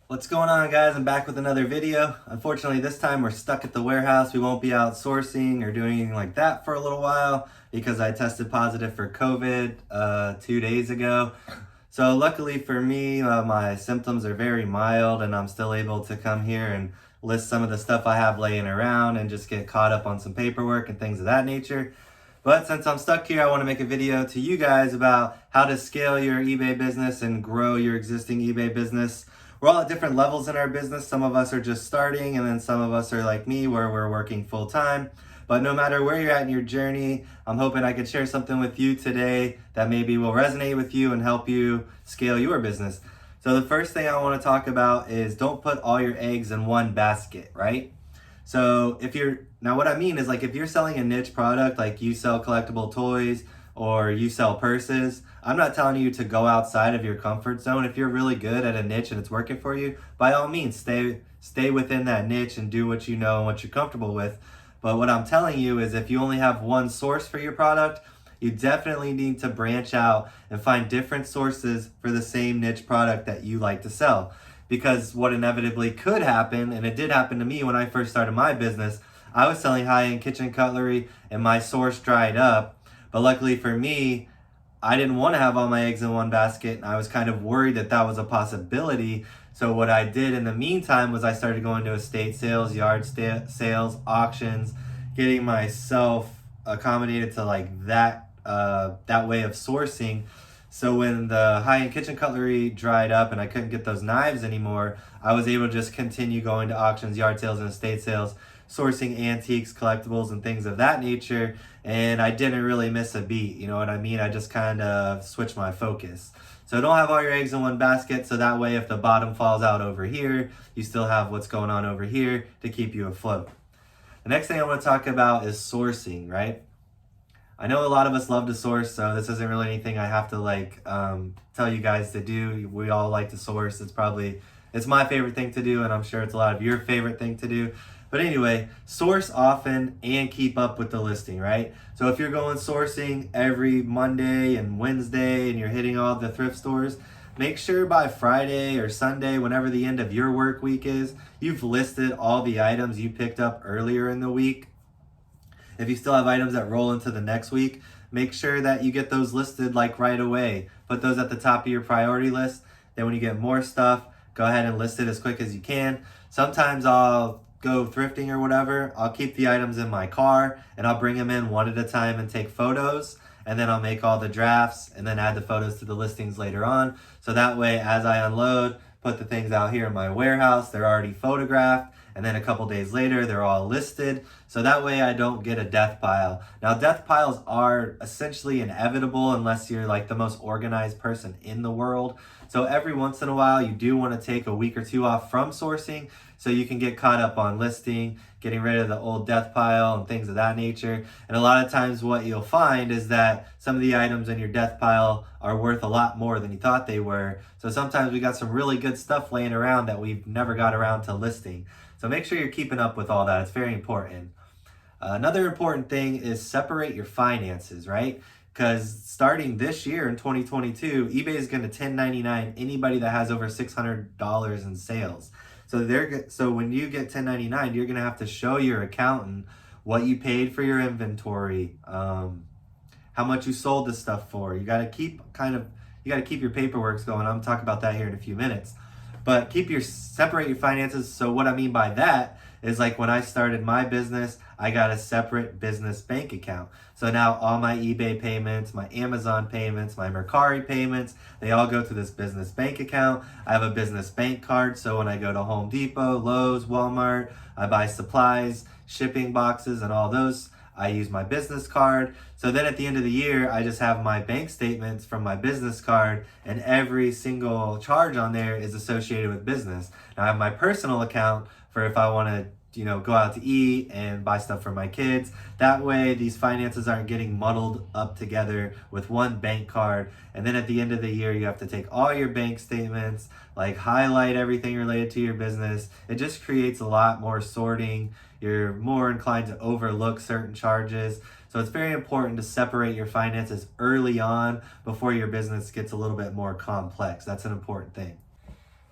What's going on, guys? I'm back with another video. Unfortunately, this time we're stuck at the warehouse. We won't be outsourcing or doing anything like that for a little while because I tested positive for COVID 2 days ago. So luckily for me, my symptoms are very mild and I'm still able to come here and list some of the stuff I have laying around and just get caught up on some paperwork and things of that nature. But since I'm stuck here, I want to make a video to you guys about how to scale your eBay business and grow your existing eBay business. We're all at different levels in our business. Some of us are just starting, and then some of us are like me, where we're working full time. But no matter where you're at in your journey, I'm hoping I could share something with you today that maybe will resonate with you and help you scale your business. So the first thing I want to talk about is don't put all your eggs in one basket, right? So now what I mean is, like, if you're selling a niche product, like you sell collectible toys or you sell purses, I'm not telling you to go outside of your comfort zone. If you're really good at a niche and it's working for you, by all means, stay within that niche and do what you know and what you're comfortable with. But what I'm telling you is, if you only have one source for your product, you definitely need to branch out and find different sources for the same niche product that you like to sell. Because what inevitably could happen, and it did happen to me when I first started my business, I was selling high-end kitchen cutlery and my source dried up. But luckily for me, I didn't want to have all my eggs in one basket, and I was kind of worried that that was a possibility. So what I did in the meantime was I started going to estate sales, sales, auctions, getting myself accommodated to like that way of sourcing. So when the high-end kitchen cutlery dried up and I couldn't get those knives anymore, I was able to just continue going to auctions, yard sales, and estate sales, sourcing antiques, collectibles, and things of that nature. And I didn't really miss a beat, you know what I mean? I just kind of switched my focus. So don't have all your eggs in one basket, so that way if the bottom falls out over here, you still have what's going on over here to keep you afloat. The next thing I want to talk about is sourcing, right? I know a lot of us love to source, so this isn't really anything I have to tell you guys to do. We all like to source. It's my favorite thing to do, and I'm sure it's a lot of your favorite thing to do. But anyway, source often and keep up with the listing, right? So if you're going sourcing every Monday and Wednesday and you're hitting all the thrift stores, make sure by Friday or Sunday, whenever the end of your work week is, you've listed all the items you picked up earlier in the week. If you still have items that roll into the next week, make sure that you get those listed like right away. Put those at the top of your priority list. Then when you get more stuff, go ahead and list it as quick as you can. Sometimes I'll go thrifting or whatever. I'll keep the items in my car and I'll bring them in one at a time and take photos. And then I'll make all the drafts and then add the photos to the listings later on. So that way, as I unload, put the things out here in my warehouse, they're already photographed. And then a couple days later, they're all listed. So that way I don't get a death pile. Now, death piles are essentially inevitable unless you're like the most organized person in the world. So every once in a while, you do want to take a week or two off from sourcing so you can get caught up on listing, getting rid of the old death pile and things of that nature. And a lot of times what you'll find is that some of the items in your death pile are worth a lot more than you thought they were. So sometimes we got some really good stuff laying around that we've never got around to listing. So make sure you're keeping up with all that. It's very important. Another important thing is separate your finances, right? Because starting this year in 2022, eBay is going to 1099 anybody that has over $600 in sales. So when you get 1099, you're going to have to show your accountant what you paid for your inventory, how much you sold this stuff for. You got to keep your paperwork going. I'm going to talk about that here in a few minutes. But separate your finances. So what I mean by that is, like, when I started my business, I got a separate business bank account. So now all my eBay payments, my Amazon payments, my Mercari payments, they all go to this business bank account. I have a business bank card. So when I go to Home Depot, Lowe's, Walmart, I buy supplies, shipping boxes, and all those, I use my business card. So then at the end of the year, I just have my bank statements from my business card, and every single charge on there is associated with business. Now I have my personal account for if I want to, go out to eat and buy stuff for my kids. That way these finances aren't getting muddled up together with one bank card. And then at the end of the year, you have to take all your bank statements, like highlight everything related to your business. It just creates a lot more sorting. You're more inclined to overlook certain charges. So it's very important to separate your finances early on before your business gets a little bit more complex. That's an important thing.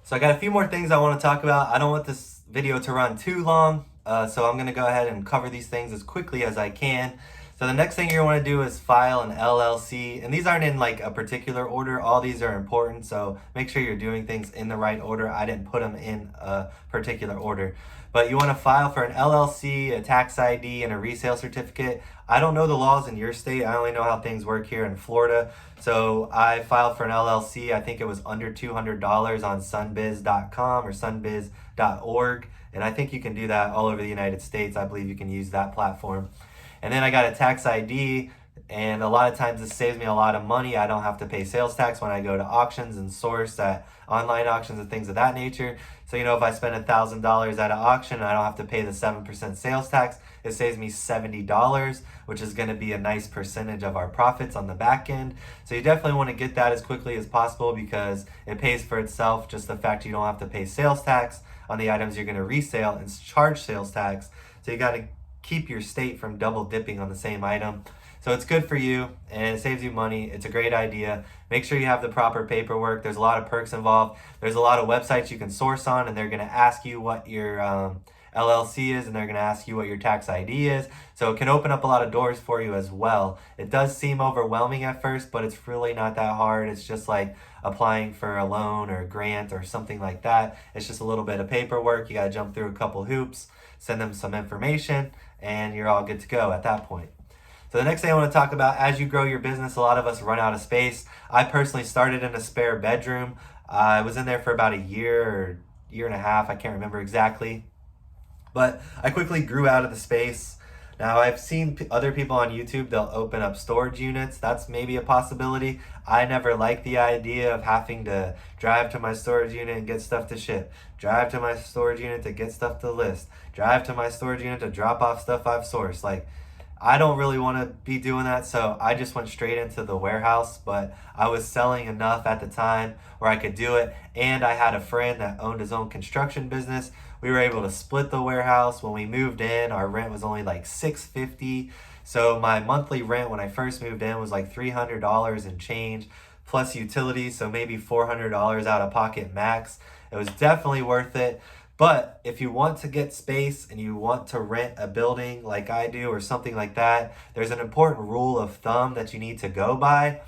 So I got a few more things I want to talk about. I don't want this video to run too long, so I'm going to go ahead and cover these things as quickly as I can. So the next thing you're going to want to do is file an LLC, and these aren't in like a particular order. All these are important, so make sure you're doing things in the right order. I didn't put them in a particular order. But you want to file for an LLC, a tax ID, and a resale certificate. I don't know the laws in your state. I only know how things work here in Florida. So I filed for an LLC. I think it was under $200 on sunbiz.com or sunbiz.org. And I think you can do that all over the United States. I believe you can use that platform. And then I got a tax ID. And a lot of times this saves me a lot of money. I don't have to pay sales tax when I go to auctions and source at online auctions and things of that nature. So, if I spend $1,000 at an auction and I don't have to pay the 7% sales tax, it saves me $70, which is going to be a nice percentage of our profits on the back end. So you definitely want to get that as quickly as possible because it pays for itself. Just the fact you don't have to pay sales tax on the items you're going to resale and charge sales tax. So you got to keep your state from double dipping on the same item. So it's good for you and it saves you money. It's a great idea. Make sure you have the proper paperwork. There's a lot of perks involved. There's a lot of websites you can source on, and they're going to ask you what your LLC is, and they're going to ask you what your tax ID is. So it can open up a lot of doors for you as well. It does seem overwhelming at first, but it's really not that hard. It's just like applying for a loan or a grant or something like that. It's just a little bit of paperwork. You got to jump through a couple hoops, send them some information, and you're all good to go at that point. So the next thing I want to talk about, as you grow your business, a lot of us run out of space. I personally started in a spare bedroom. I was in there for about a year or year and a half. I can't remember exactly. But I quickly grew out of the space. Now I've seen other people on YouTube, they'll open up storage units. That's maybe a possibility. I never liked the idea of having to drive to my storage unit and get stuff to ship. Drive to my storage unit to get stuff to list. Drive to my storage unit to drop off stuff I've sourced. I don't really want to be doing that, so I just went straight into the warehouse, but I was selling enough at the time where I could do it, and I had a friend that owned his own construction business. We were able to split the warehouse. When we moved in, our rent was only like $650, so my monthly rent when I first moved in was like $300 and change, plus utilities, so maybe $400 out of pocket max. It was definitely worth it. But if you want to get space and you want to rent a building like I do or something like that, there's an important rule of thumb that you need to go by.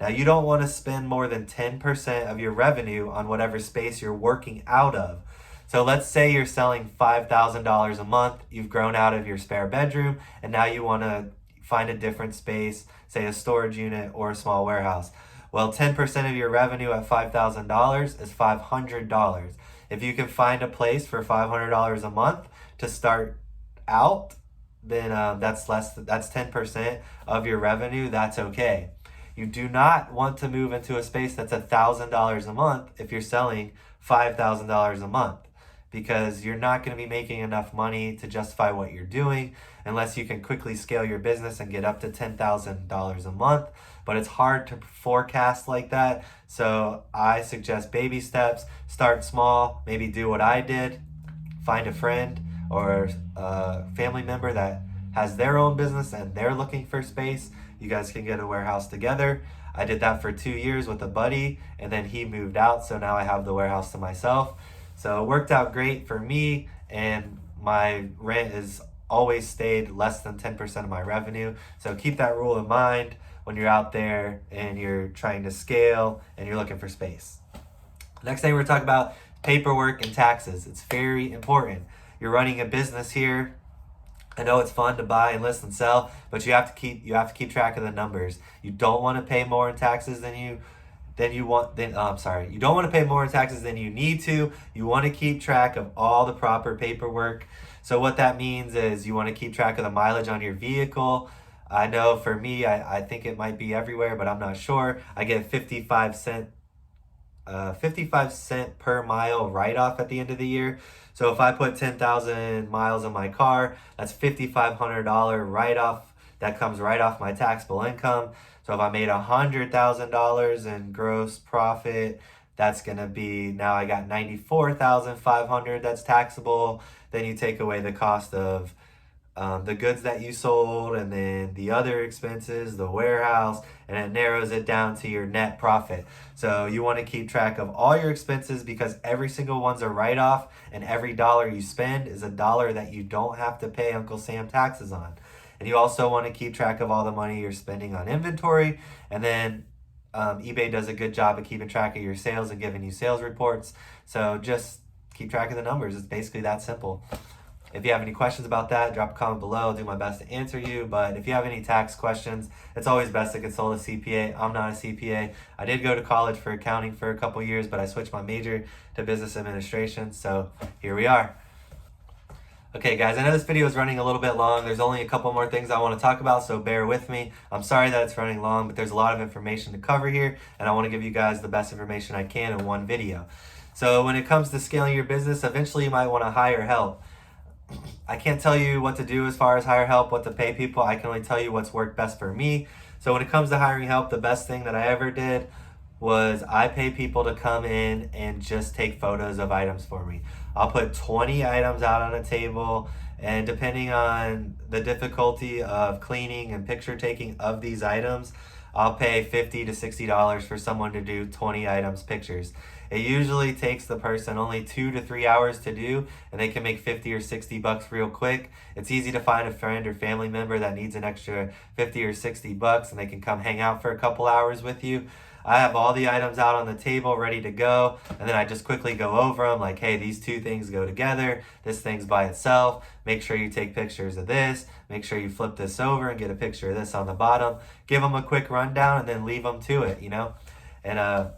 Now, you don't want to spend more than 10% of your revenue on whatever space you're working out of. So let's say you're selling $5,000 a month, you've grown out of your spare bedroom, and now you want to find a different space, say a storage unit or a small warehouse. Well, 10% of your revenue at $5,000 is $500. If you can find a place for $500 a month to start out, then that's 10% of your revenue. That's okay. You do not want to move into a space that's $1,000 a month if you're selling $5,000 a month, because you're not going to be making enough money to justify what you're doing unless you can quickly scale your business and get up to $10,000 a month. But it's hard to forecast like that. So I suggest baby steps. Start small, maybe do what I did. Find a friend or a family member that has their own business and they're looking for space. You guys can get a warehouse together. I did that for 2 years with a buddy, and then he moved out, so now I have the warehouse to myself. So it worked out great for me, and my rent has always stayed less than 10% of my revenue. So keep that rule in mind when you're out there and you're trying to scale and you're looking for space. Next thing we're talking about, paperwork and taxes. It's very important. You're running a business here. I know it's fun to buy and list and sell, but you have to keep track of the numbers. You don't want to pay more in taxes than you want. You don't want to pay more in taxes than you need to. You want to keep track of all the proper paperwork. So what that means is you want to keep track of the mileage on your vehicle. I know for me, I think it might be everywhere, but I'm not sure. I get 55 cent per mile write-off at the end of the year. So if I put 10,000 miles on my car, that's $5,500 write-off. That comes right off my taxable income. So if I made $100,000 in gross profit, that's gonna be, now I got $94,500 that's taxable. Then you take away the cost of the goods that you sold, and then the other expenses, the warehouse, and it narrows it down to your net profit. So you want to keep track of all your expenses because every single one's a write-off, and every dollar you spend is a dollar that you don't have to pay Uncle Sam taxes on. And you also want to keep track of all the money you're spending on inventory, and then eBay does a good job of keeping track of your sales and giving you sales reports. So just keep track of the numbers. It's basically that simple. If you have any questions about that, drop a comment below. I'll do my best to answer you. But if you have any tax questions, it's always best to consult a CPA. I'm not a CPA. I did go to college for accounting for a couple years, but I switched my major to business administration. So here we are. Okay guys, I know this video is running a little bit long. There's only a couple more things I want to talk about, so bear with me. I'm sorry that it's running long, but there's a lot of information to cover here, and I want to give you guys the best information I can in one video. So when it comes to scaling your business, eventually you might want to hire help. I can't tell you what to do as far as hire help, what to pay people. I can only tell you what's worked best for me. So when it comes to hiring help, the best thing that I ever did was I pay people to come in and just take photos of items for me. I'll put 20 items out on a table, and depending on the difficulty of cleaning and picture taking of these items, I'll pay $50 to $60 for someone to do 20 items pictures. It usually takes the person only 2 to 3 hours to do, and they can make 50 or 60 bucks real quick. It's easy to find a friend or family member that needs an extra 50 or 60 bucks, and they can come hang out for a couple hours with you. I have all the items out on the table ready to go, and then I just quickly go over them like, hey, these two things go together, this thing's by itself, make sure you take pictures of this, make sure you flip this over and get a picture of this on the bottom, give them a quick rundown, and then leave them to it, you know? And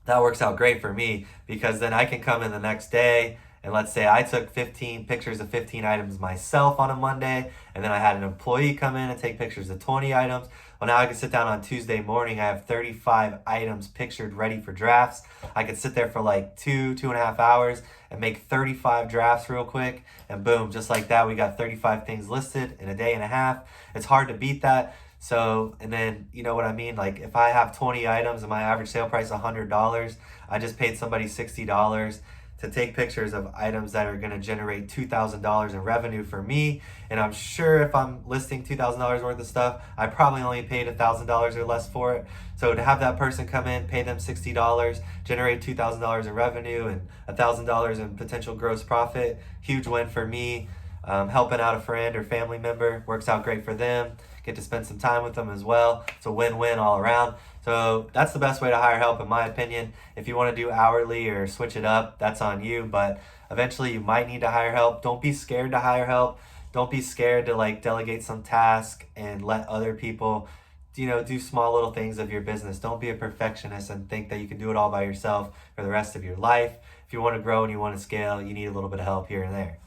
that works out great for me because then I can come in the next day, and let's say I took 15 pictures of 15 items myself on a Monday, and then I had an employee come in and take pictures of 20 items. Well, now I can sit down on Tuesday morning. I have 35 items pictured ready for drafts. I could sit there for like 2.5 hours and make 35 drafts real quick. And boom, just like that, we got 35 things listed in a day and a half. It's hard to beat that. So, and then, you know what I mean? Like if I have 20 items and my average sale price is $100, I just paid somebody $60 to take pictures of items that are going to generate $2,000 in revenue for me. And I'm sure if I'm listing $2,000 worth of stuff, I probably only paid $1,000 or less for it. So to have that person come in, pay them $60, generate $2,000 in revenue and $1,000 in potential gross profit, huge win for me. Helping out a friend or family member works out great for them. Get to spend some time with them as well. It's a win-win all around. So that's the best way to hire help in my opinion. If you want to do hourly or switch it up, that's on you. But eventually you might need to hire help. Don't be scared to hire help. Don't be scared to like delegate some task and let other people, you know, do small little things of your business. Don't be a perfectionist and think that you can do it all by yourself for the rest of your life. If you want to grow and you want to scale, you need a little bit of help here and there.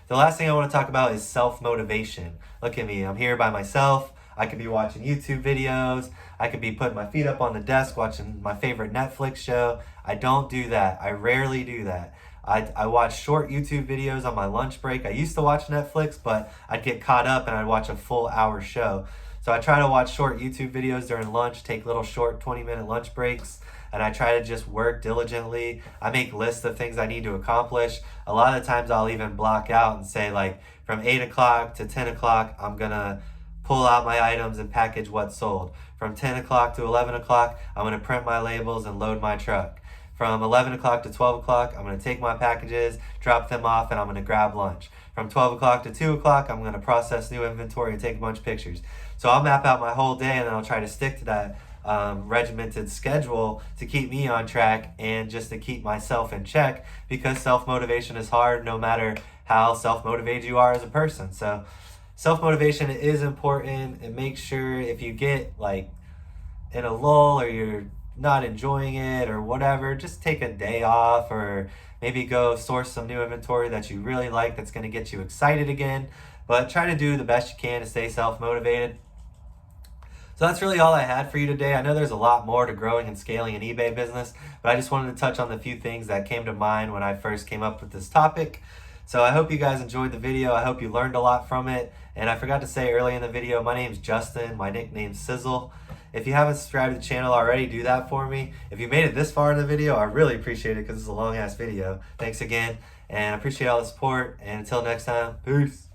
The last thing I want to talk about is self-motivation. Look at me, I'm here by myself. I could be watching YouTube videos. I could be putting my feet up on the desk watching my favorite Netflix show. I don't do that. I rarely do that. I watch short YouTube videos on my lunch break. I used to watch Netflix, but I'd get caught up and I'd watch a full hour show. So I try to watch short YouTube videos during lunch, take little short 20-minute lunch breaks, and I try to just work diligently. I make lists of things I need to accomplish. A lot of times I'll even block out and say like from 8 o'clock to 10 o'clock, I'm gonna pull out my items and package what's sold. From 10 o'clock to 11 o'clock, I'm gonna print my labels and load my truck. From 11 o'clock to 12 o'clock, I'm gonna take my packages, drop them off, and I'm gonna grab lunch. From 12 o'clock to 2 o'clock, I'm gonna process new inventory and take a bunch of pictures. So I'll map out my whole day and then I'll try to stick to that regimented schedule to keep me on track and just to keep myself in check, because self-motivation is hard no matter how self-motivated you are as a person. So self-motivation is important, and make sure if you get like in a lull or you're not enjoying it or whatever, just take a day off or maybe go source some new inventory that you really like that's going to get you excited again. But try to do the best you can to stay self-motivated. So that's really all I had for you today. I know there's a lot more to growing and scaling an eBay business, but I just wanted to touch on the few things that came to mind when I first came up with this topic. So I hope you guys enjoyed the video. I hope you learned a lot from it. And I forgot to say early in the video, my name's Justin. My nickname's Sizzle. If you haven't subscribed to the channel already, do that for me. If you made it this far in the video, I really appreciate it because it's a long ass video. Thanks again, and I appreciate all the support. And until next time, peace.